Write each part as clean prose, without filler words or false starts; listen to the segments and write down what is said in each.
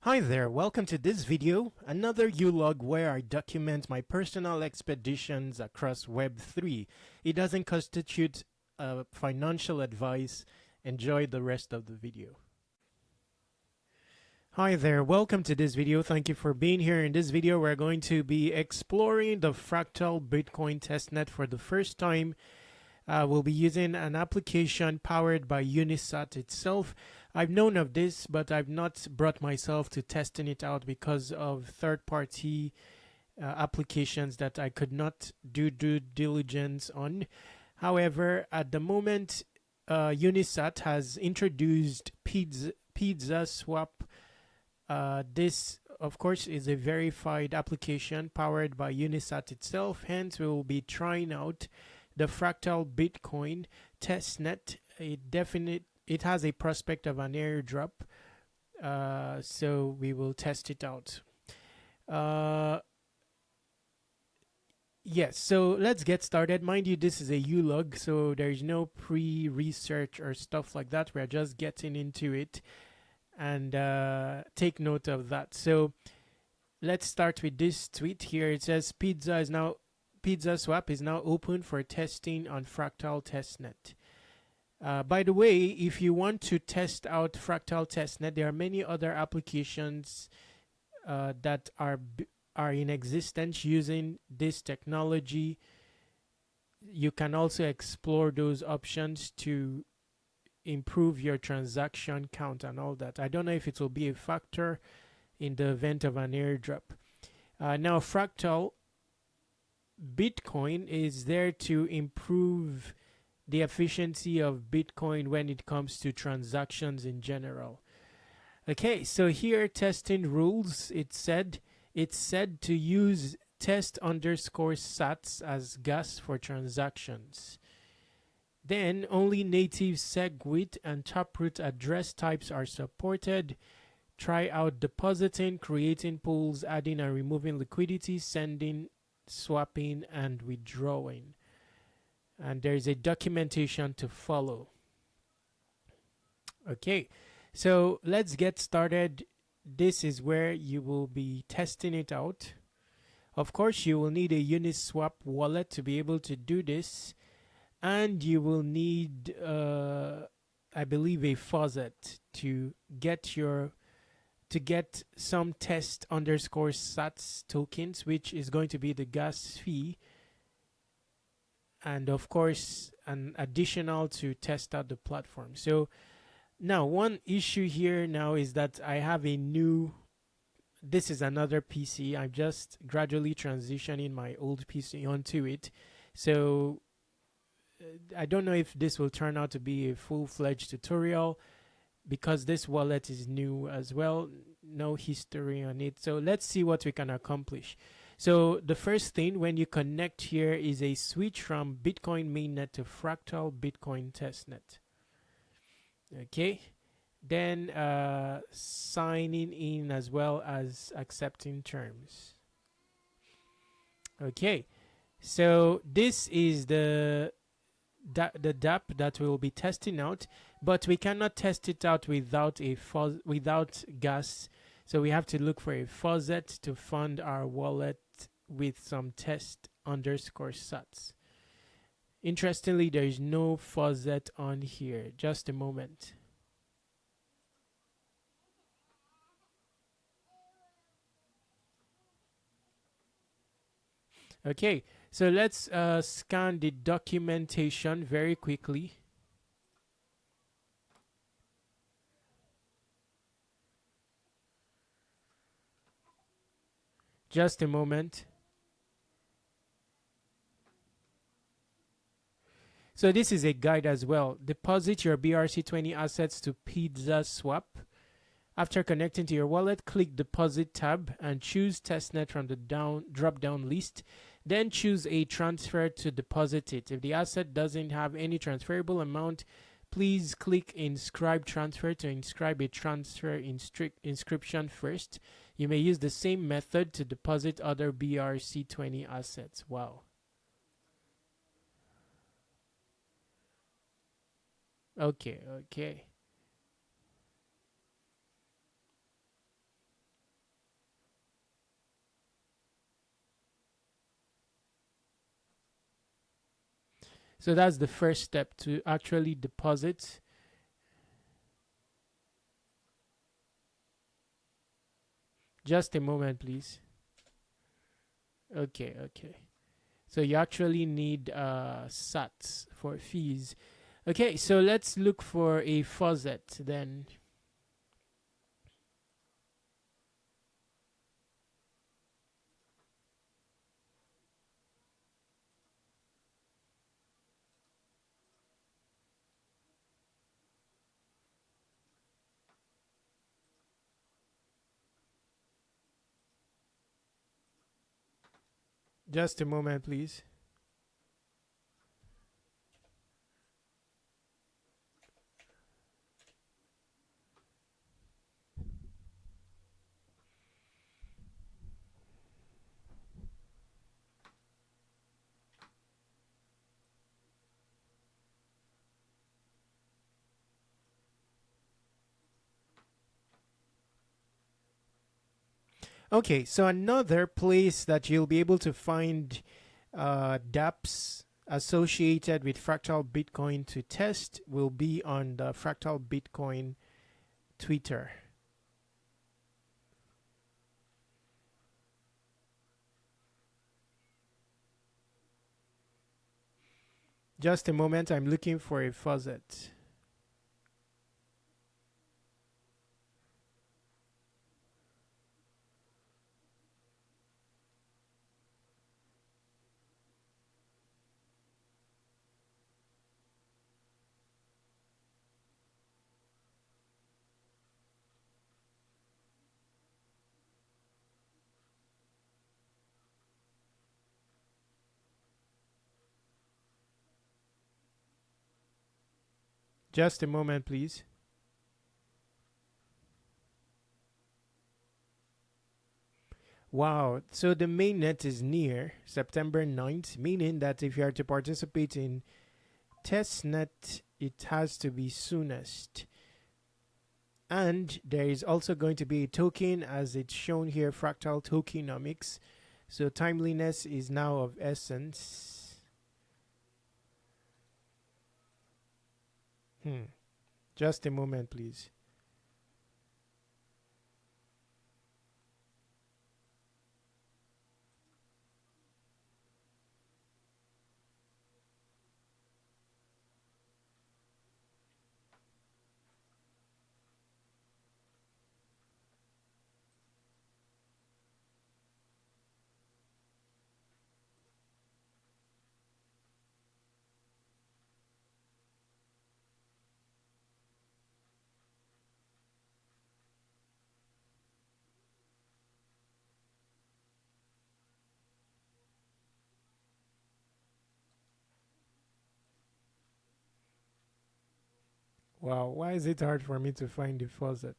Hi there, welcome to this video, another ulog where I document my personal expeditions across Web3. It doesn't constitute financial advice. Enjoy the rest of the video. Hi there, welcome to this video. Thank you for being here. In this video, we're going to be exploring the Fractal Bitcoin testnet for the first time. We'll be using an application powered by Unisat itself. I've known of this, but I've not brought myself to testing it out because of third-party applications that I could not do due diligence on. However, at the moment, Unisat has introduced Pizzaswap. This, of course, is a verified application powered by Unisat itself. Hence, we will be trying out the Fractal Bitcoin testnet. It has a prospect of an airdrop, so we will test it out. Yes, so let's get started. Mind you, this is a ulog, so there's no pre-research or stuff like that. We're just getting into it, and take note of that. So let's start with this tweet here. It says Pizzaswap is now open for testing on Fractal testnet. By the way, if you want to test out Fractal testnet, there are many other applications that are in existence using this technology. You can also explore those options to improve your transaction count and all that. I don't know if it will be a factor in the event of an airdrop. Now, Fractal Bitcoin is there to improve the efficiency of Bitcoin when it comes to transactions in general. Okay, so here testing rules. It's said to use test_sats as gas for transactions. Then only native SegWit and Taproot address types are supported. Try out depositing, creating pools, adding and removing liquidity, sending, swapping, and withdrawing. And there's a documentation to follow. Okay, so let's get started. This is where you will be testing it out. Of course, you will need a Uniswap wallet to be able to do this, and you will need, I believe, a faucet to get some test_sats tokens, which is going to be the gas fee, and of course an additional to test out the platform. So now one issue here now is that I have this is another PC. I'm just gradually transitioning my old PC onto it, so I don't know if this will turn out to be a full-fledged tutorial because this wallet is new as well, no history on it. So let's see what we can accomplish. So the first thing when you connect here is a switch from Bitcoin mainnet to Fractal Bitcoin testnet. Okay, then signing in as well as accepting terms. Okay, so this is the dApp that we will be testing out, but we cannot test it out without gas. So we have to look for a faucet to fund our wallet with some test_sats. Interestingly, there is no faucet on here. Just a moment. Okay, so let's scan the documentation very quickly. Just a moment. So this is a guide as well. Deposit your BRC20 assets to Pizzaswap. After connecting to your wallet, click Deposit tab and choose Testnet from the drop-down list. Then choose a transfer to deposit it. If the asset doesn't have any transferable amount, please click Inscribe Transfer to inscribe a transfer inscription first. You may use the same method to deposit other BRC20 assets. Wow. Okay. So that's the first step to actually deposit. Just a moment, please. Okay, okay. So you actually need sats for fees. Okay, so let's look for a faucet then. Just a moment, please. Okay, so another place that you'll be able to find dApps associated with Fractal Bitcoin to test will be on the Fractal Bitcoin Twitter. Just a moment, I'm looking for a faucet. Just a moment, please. Wow, so the mainnet is near September 9th, meaning that if you are to participate in testnet, it has to be soonest. And there is also going to be a token, as it's shown here, Fractal Tokenomics. So timeliness is now of essence. Just a moment, please. Wow, why is it hard for me to find the faucet?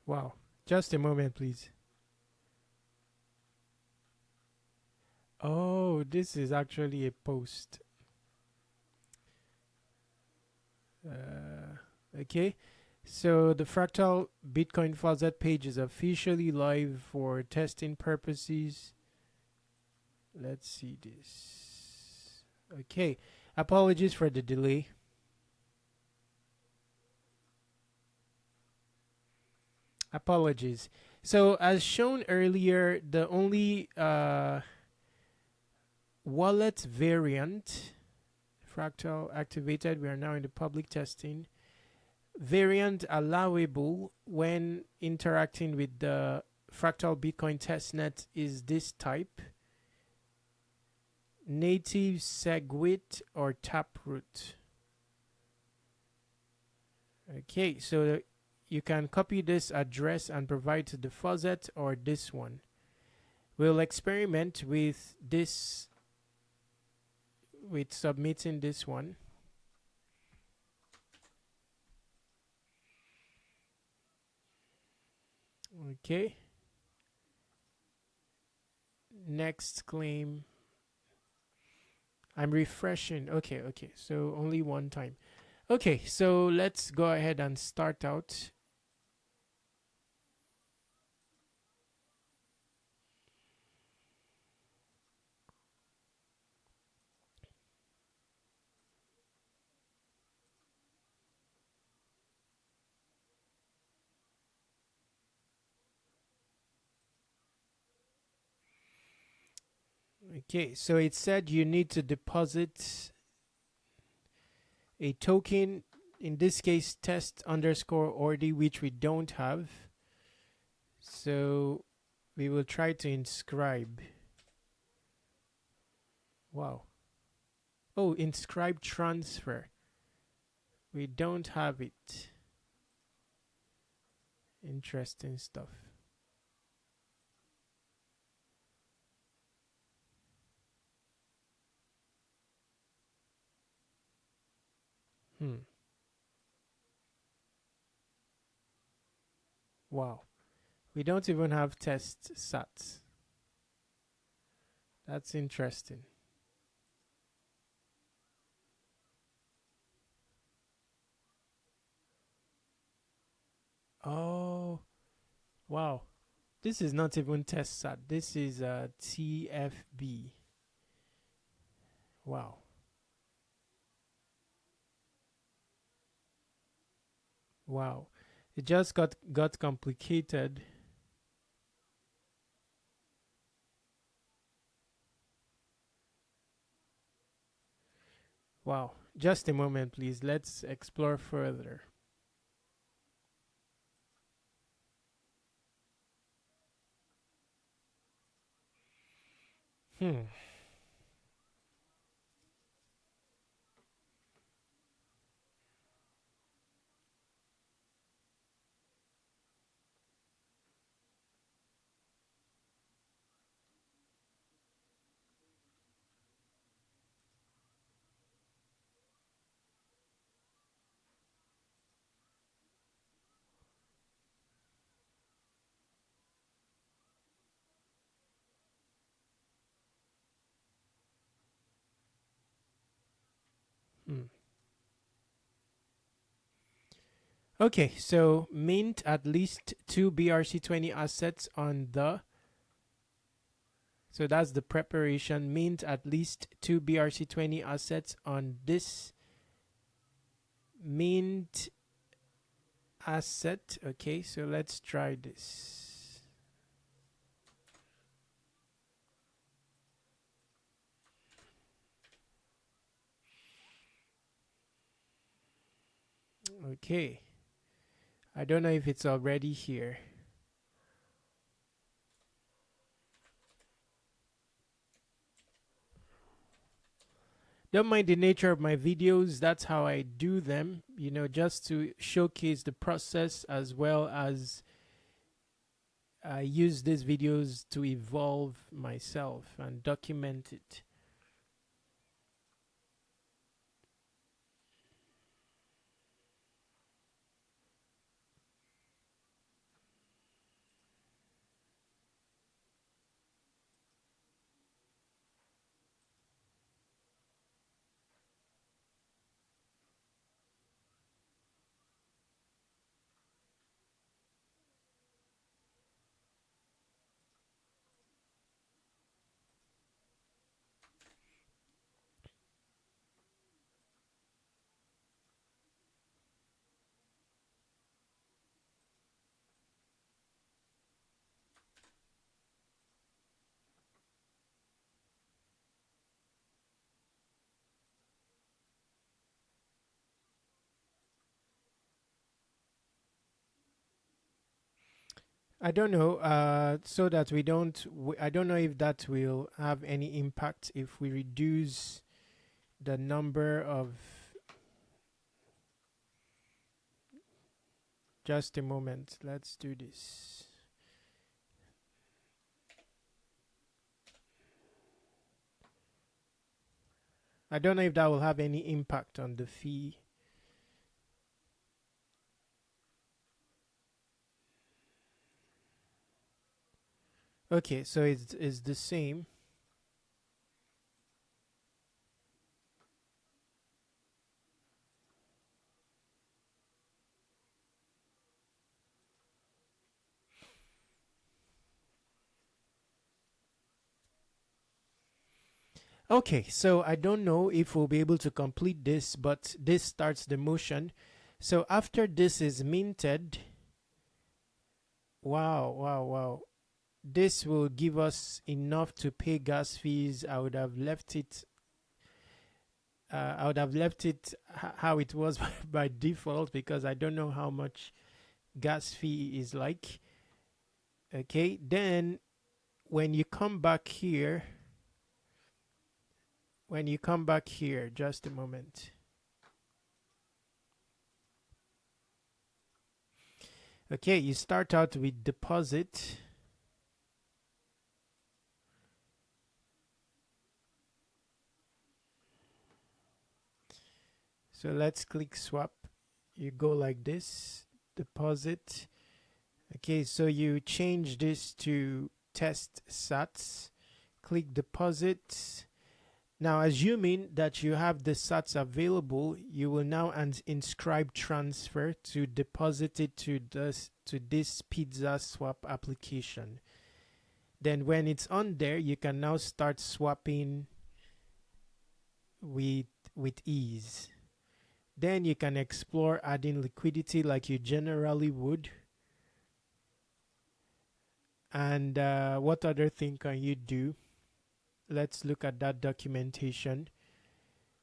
Wow, just a moment, please. Oh, this is actually a post. Okay, so the Fractal Bitcoin Faucet page is officially live for testing purposes. Let's see this. Okay, apologies for the delay. Apologies. So as shown earlier, the only wallet variant, Fractal activated, we are now in the public testing, variant allowable when interacting with the Fractal Bitcoin testnet is this type: native SegWit or Taproot. Okay, so you can copy this address and provide to the faucet or this one. We'll experiment with this with submitting this one. Okay. Next claim. I'm refreshing. Okay, okay. So only one time. Okay, so let's go ahead and start out. Okay, so it said you need to deposit a token, in this case test underscore ordi, which we don't have. So we will try to inscribe. Wow. Oh, inscribe transfer. We don't have it. Interesting stuff. Wow. We don't even have test sats. That's interesting. Oh, wow. This is not even test sat. This is a TFB. Wow. Wow. It just got complicated. Wow. Just a moment, please. Let's explore further. Hmm. Hmm. Okay, so mint at least 2 BRC20 assets on the. So that's the preparation. Mint at least 2 BRC20 assets on this mint asset. Okay, so let's try this. Okay. I don't know if it's already here. Don't mind the nature of my videos. That's how I do them, you know, just to showcase the process, as well as I use these videos to evolve myself and document it. I don't know, so that we don't, I don't know if that will have any impact if we reduce the number of. Just a moment, let's do this. I don't know if that will have any impact on the fee. Okay, so it's the same. Okay, so I don't know if we'll be able to complete this, but this starts the motion. So after this is minted, wow. This will give us enough to pay gas fees. I would have left it. How it was by default, because I don't know how much gas fee is like. Okay, then when you come back here, just a moment. Okay, you start out with deposit. So let's click swap. You go like this, deposit. Okay, so you change this to test sats. Click deposit. Now, assuming that you have the sats available, you will now inscribe transfer to deposit it to this Pizzaswap application. Then when it's on there, you can now start swapping with ease. Then you can explore adding liquidity like you generally would. And what other thing can you do? Let's look at that documentation.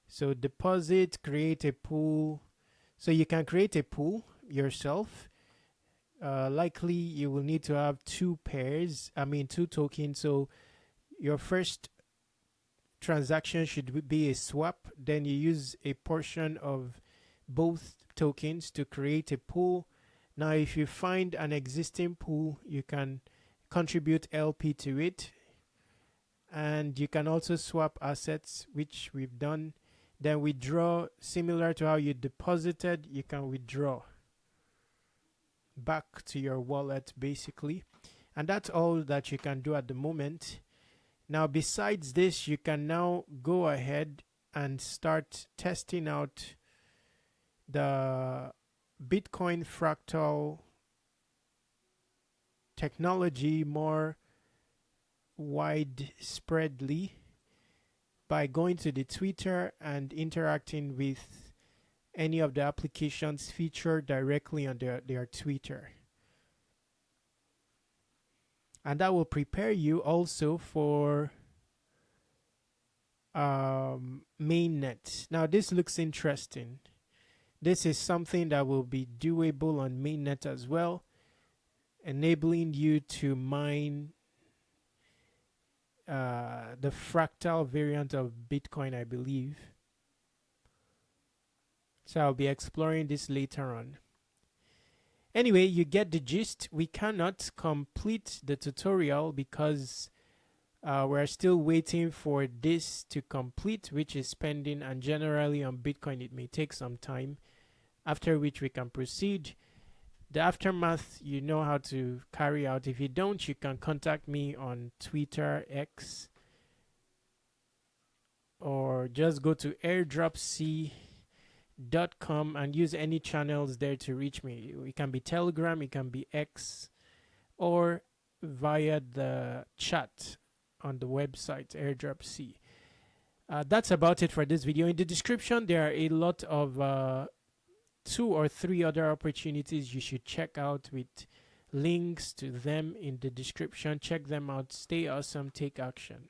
So deposit, create a pool. So you can create a pool yourself. Likely you will need to have two tokens. So your first transaction should be a swap. Then you use a portion of both tokens to create a pool. Now, if you find an existing pool, you can contribute LP to it. And you can also swap assets, which we've done. Then withdraw, similar to how you deposited, you can withdraw back to your wallet basically. And that's all that you can do at the moment. Now, besides this, you can now go ahead and start testing out the Bitcoin Fractal technology more widespreadly by going to the Twitter and interacting with any of the applications featured directly on their Twitter. And that will prepare you also for mainnet. Now, this looks interesting. This is something that will be doable on mainnet as well, enabling you to mine the fractal variant of Bitcoin, I believe. So I'll be exploring this later on. Anyway, you get the gist. We cannot complete the tutorial because we're still waiting for this to complete, which is pending, and generally on Bitcoin it may take some time, after which we can proceed. The aftermath, you know how to carry out. If you don't, you can contact me on Twitter, X, or just go to airdropc.com and use any channels there to reach me. It can be Telegram, it can be X, or via the chat on the website airdrop.c. That's about it for this video. In the description, there are a lot of 2 or 3 other opportunities you should check out, with links to them in the description. Check them out. Stay awesome. Take action.